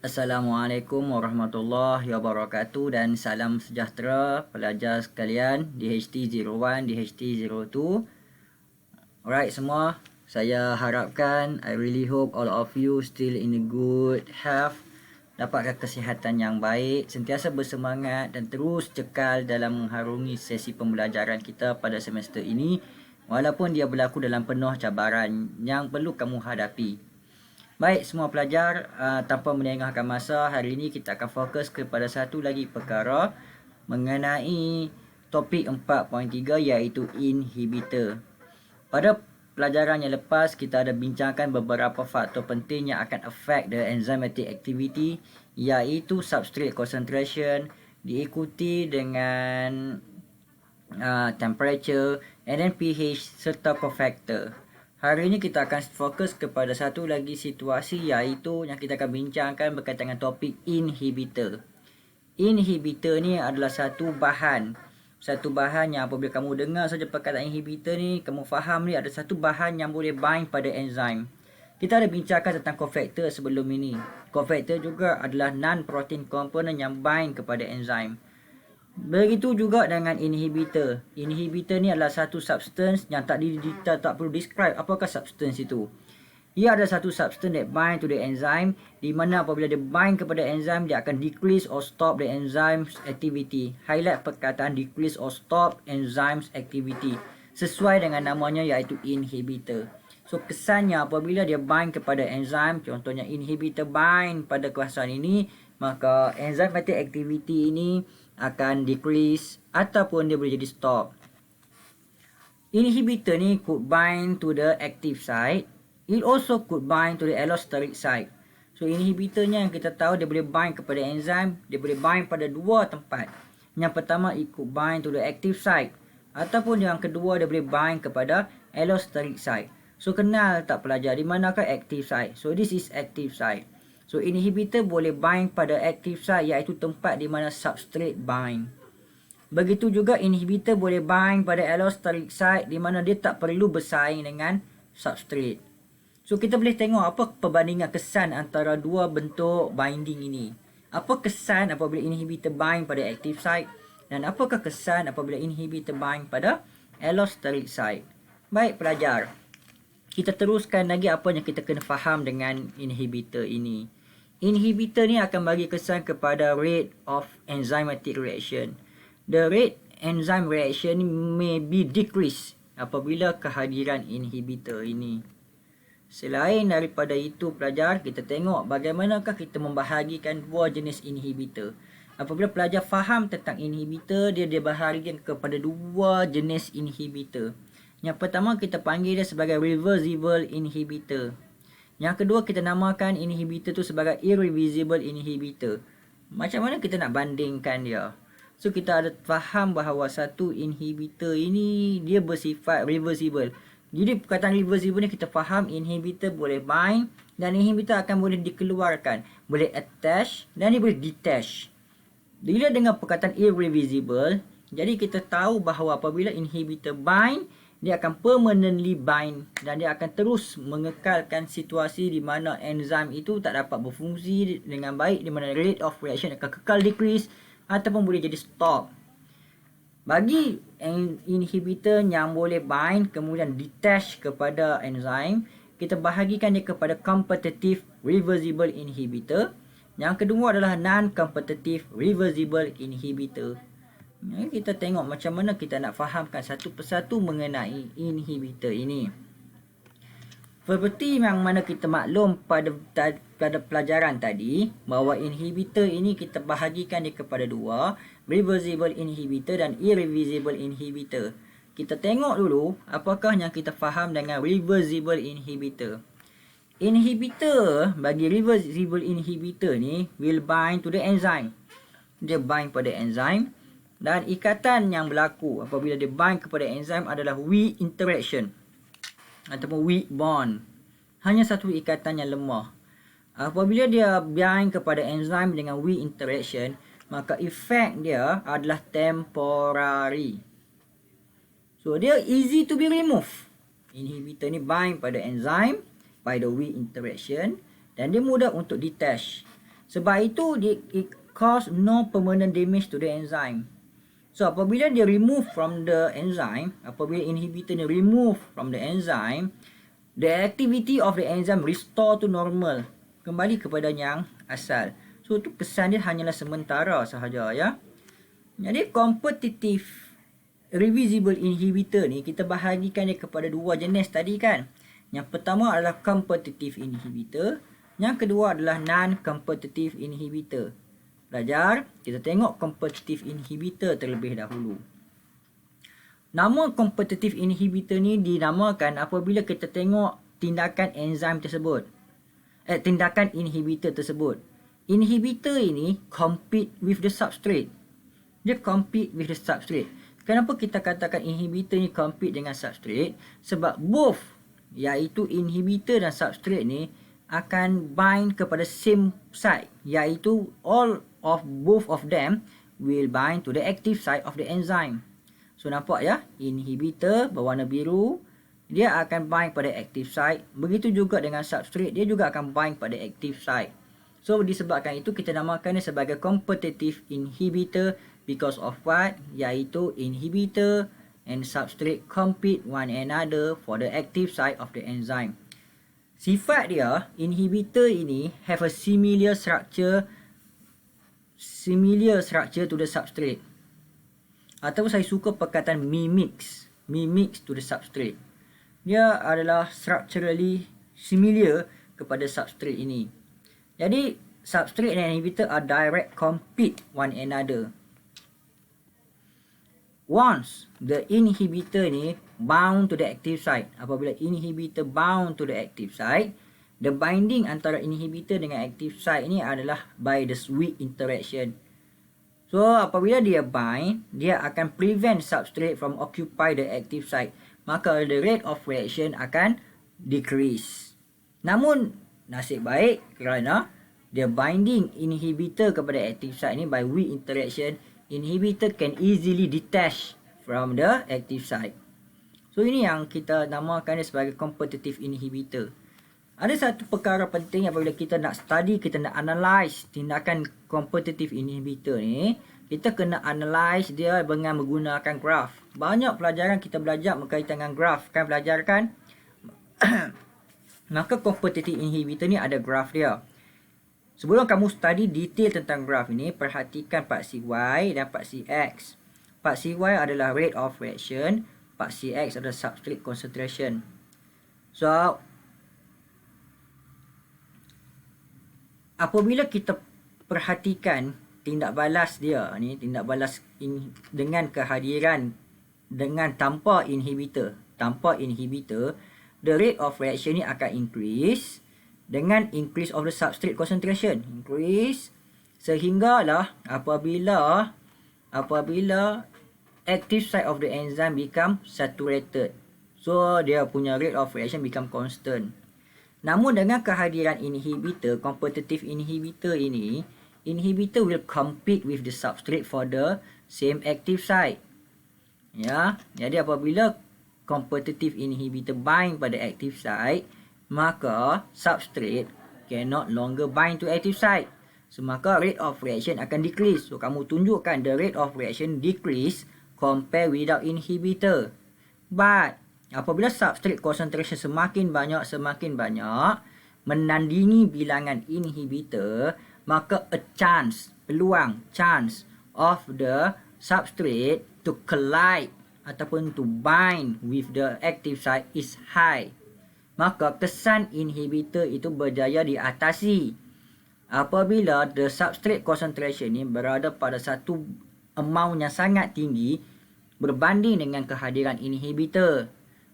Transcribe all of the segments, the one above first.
Assalamualaikum warahmatullahi wabarakatuh dan salam sejahtera pelajar sekalian DHT01, DHT02. Alright semua, saya harapkan, I really hope all of you still in a good health, dapatkan kesihatan yang baik, sentiasa bersemangat dan terus cekal dalam mengharungi sesi pembelajaran kita pada semester ini walaupun dia berlaku dalam penuh cabaran yang perlu kamu hadapi. Baik semua pelajar, tanpa melengahkan masa, hari ini kita akan fokus kepada satu lagi perkara mengenai topik 4.3 iaitu inhibitor. Pada pelajaran yang lepas, kita ada bincangkan beberapa faktor penting yang akan affect the enzymatic activity iaitu substrate concentration diikuti dengan temperature and then pH serta cofactor. Hari ini kita akan fokus kepada satu lagi situasi iaitu yang kita akan bincangkan berkaitan dengan topik inhibitor. Inhibitor ni adalah satu bahan yang apabila kamu dengar saja perkataan inhibitor ni, kamu faham ni ada satu bahan yang boleh bind pada enzim. Kita ada bincangkan tentang cofactor sebelum ini. Cofactor juga adalah non-protein component yang bind kepada enzim. Begitu juga dengan inhibitor. Inhibitor ni adalah satu substance yang tak perlu describe apakah substance itu. Ia adalah satu substance that bind to the enzyme, di mana apabila dia bind kepada enzim, dia akan decrease or stop the enzyme's activity. Highlight perkataan decrease or stop enzyme's activity. Sesuai dengan namanya iaitu inhibitor. So kesannya apabila dia bind kepada enzim, contohnya inhibitor bind pada kawasan ini, maka enzymatic activity ini akan decrease ataupun dia boleh jadi stop. Inhibitor ni could bind to the active site. It also could bind to the allosteric site. So inhibitornya yang kita tahu dia boleh bind kepada enzim, dia boleh bind pada dua tempat. Yang pertama it could bind to the active site ataupun yang kedua dia boleh bind kepada allosteric site. So kenal tak pelajar di manakah active site? So this is active site. So inhibitor boleh bind pada active site iaitu tempat di mana substrate bind. Begitu juga inhibitor boleh bind pada allosteric site di mana dia tak perlu bersaing dengan substrate. So kita boleh tengok apa perbandingan kesan antara dua bentuk binding ini. Apa kesan apabila inhibitor bind pada active site dan apakah kesan apabila inhibitor bind pada allosteric site. Baik pelajar, kita teruskan lagi apa yang kita kena faham dengan inhibitor ini. Inhibitor ni akan bagi kesan kepada rate of enzymatic reaction. The rate enzyme reaction may be decreased apabila kehadiran inhibitor ini. Selain daripada itu pelajar, kita tengok bagaimanakah kita membahagikan dua jenis inhibitor. Apabila pelajar faham tentang inhibitor, dia dibahagikan kepada dua jenis inhibitor. Yang pertama kita panggil dia sebagai reversible inhibitor. Yang kedua kita namakan inhibitor tu sebagai irreversible inhibitor. Macam mana kita nak bandingkan dia? So kita ada faham bahawa satu inhibitor ini dia bersifat reversible. Jadi perkataan reversible ni kita faham inhibitor boleh bind dan inhibitor akan boleh dikeluarkan, boleh attach dan dia boleh detach. Bila dengan perkataan irreversible, jadi kita tahu bahawa apabila inhibitor bind, dia akan permanently bind dan dia akan terus mengekalkan situasi di mana enzim itu tak dapat berfungsi dengan baik, di mana rate of reaction akan kekal decrease ataupun boleh jadi stop. Bagi inhibitor yang boleh bind kemudian detach kepada enzim, kita bahagikan dia kepada competitive reversible inhibitor. Yang kedua adalah non-competitive reversible inhibitor. Kita tengok macam mana kita nak fahamkan satu persatu mengenai inhibitor ini. Seperti yang mana kita maklum pada pelajaran tadi, bahawa inhibitor ini kita bahagikan dia kepada dua, reversible inhibitor dan irreversible inhibitor. Kita tengok dulu apakah yang kita faham dengan reversible inhibitor. Inhibitor bagi reversible inhibitor ni will bind to the enzyme. Dia bind pada enzim. Dan ikatan yang berlaku apabila dia bind kepada enzim adalah weak interaction ataupun weak bond. Hanya satu ikatan yang lemah. Apabila dia bind kepada enzim dengan weak interaction, maka efek dia adalah temporary. So dia easy to be removed. Inhibitor ni bind pada enzim by the weak interaction dan dia mudah untuk detach. Sebab itu it cause no permanent damage to the enzyme. So apabila dia remove from the enzyme, apabila inhibitor ni remove from the enzyme, the activity of the enzyme restore to normal, kembali kepada yang asal. So tu kesan dia hanyalah sementara sahaja ya. Jadi competitive reversible inhibitor ni kita bahagikan dia kepada dua jenis tadi kan. Yang pertama adalah competitive inhibitor, yang kedua adalah non-competitive inhibitor. Belajar, kita tengok competitive inhibitor terlebih dahulu. Nama competitive inhibitor ni dinamakan apabila kita tengok tindakan enzim tersebut. Tindakan inhibitor tersebut. Inhibitor ini compete with the substrate. Dia compete with the substrate. Kenapa kita katakan inhibitor ni compete dengan substrate? Sebab both, iaitu inhibitor dan substrate ni akan bind kepada same site, iaitu all of both of them will bind to the active site of the enzyme. So nampak ya, inhibitor berwarna biru, dia akan bind pada active site. Begitu juga dengan substrate, dia juga akan bind pada active site. So disebabkan itu kita namakan dia sebagai competitive inhibitor because of what? Iaitu inhibitor and substrate compete one another for the active site of the enzyme. Sifat dia, inhibitor ini have a similar structure to the substrate. Atau saya suka perkataan mimics to the substrate. Dia adalah structurally similar kepada substrate ini. Jadi substrate dan inhibitor are direct compete one another. Once the inhibitor ni bound to the active site, apabila inhibitor bound to the active site, the binding antara inhibitor dengan active site ni adalah by the weak interaction. So apabila dia bind, dia akan prevent substrate from occupy the active site. Maka the rate of reaction akan decrease. Namun nasib baik kerana dia binding inhibitor kepada active site ni by weak interaction, inhibitor can easily detach from the active site. So ini yang kita namakan dia sebagai competitive inhibitor. Ada satu perkara penting apabila kita nak study, kita nak analyse tindakan competitive inhibitor ni, kita kena analyse dia dengan menggunakan graph. Banyak pelajaran kita belajar berkaitan dengan graph, kan belajar kan? Maka competitive inhibitor ni ada graph dia. Sebelum kamu study detail tentang graph ini, perhatikan paksi Y dan paksi X. Paksi Y adalah rate of reaction, paksi X adalah substrate concentration. So apabila kita perhatikan tindak balas dia ni, tindak balas dengan kehadiran tanpa inhibitor, the rate of reaction ni akan increase dengan increase of the substrate concentration, increase sehinggalah apabila active site of the enzyme become saturated, so dia punya rate of reaction become constant. Namun dengan kehadiran inhibitor, competitive inhibitor ini, inhibitor will compete with the substrate for the same active site. Ya, jadi apabila competitive inhibitor bind pada active site, maka substrate cannot longer bind to active site. So maka rate of reaction akan decrease. So kamu tunjukkan the rate of reaction decrease compare without inhibitor. But apabila substrate concentration semakin banyak menandingi bilangan inhibitor, maka peluang of the substrate to collide ataupun to bind with the active site is high. Maka kesan inhibitor itu berjaya diatasi apabila the substrate concentration ni berada pada satu amount yang sangat tinggi berbanding dengan kehadiran inhibitor.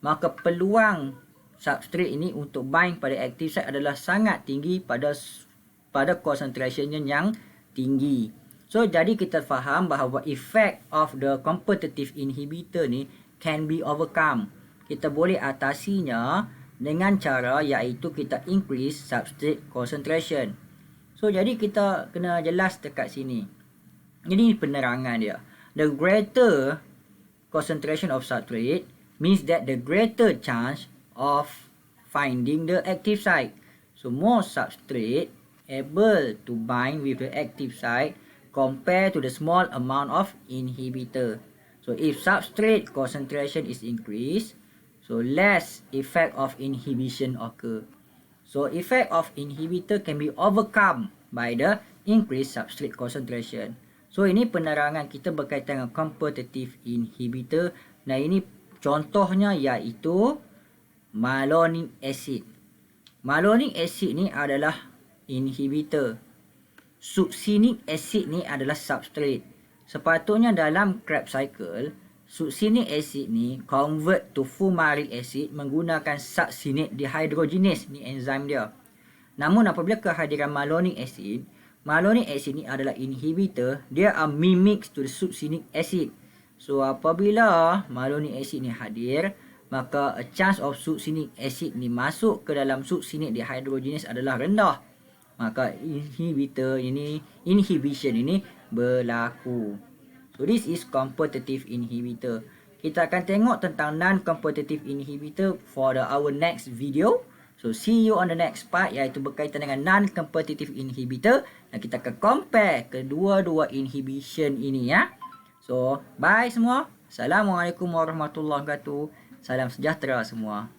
Maka peluang substrate ini untuk bind pada active site adalah sangat tinggi pada concentrationnya yang tinggi. So jadi kita faham bahawa effect of the competitive inhibitor ni can be overcome. Kita boleh atasinya dengan cara iaitu kita increase substrate concentration. So jadi kita kena jelas dekat sini. Jadi penerangan dia. The greater concentration of substrate means that the greater chance of finding the active site. So more substrate able to bind with the active site compared to the small amount of inhibitor. So if substrate concentration is increased, so less effect of inhibition occur. So effect of inhibitor can be overcome by the increased substrate concentration. So ini penerangan kita berkaitan dengan competitive inhibitor. Nah ini contohnya iaitu malonic acid. Malonic acid ni adalah inhibitor. Succinic acid ni adalah substrate. Sepatutnya dalam Krebs cycle, succinic acid ni convert to fumaric acid menggunakan succinate dehydrogenase ni enzim dia. Namun apabila kehadiran malonic acid ni adalah inhibitor, dia are mimics to the succinic acid. So apabila malonic acid ni hadir, maka a chance of succinic acid ni masuk ke dalam succinate dehydrogenase adalah rendah. Maka inhibition ini berlaku. So this is competitive inhibitor. Kita akan tengok tentang non-competitive inhibitor for our next video. So see you on the next part, iaitu berkaitan dengan non-competitive inhibitor, dan kita akan compare kedua-dua inhibition ini ya. So bye semua. Assalamualaikum warahmatullahi wabarakatuh. Salam sejahtera semua.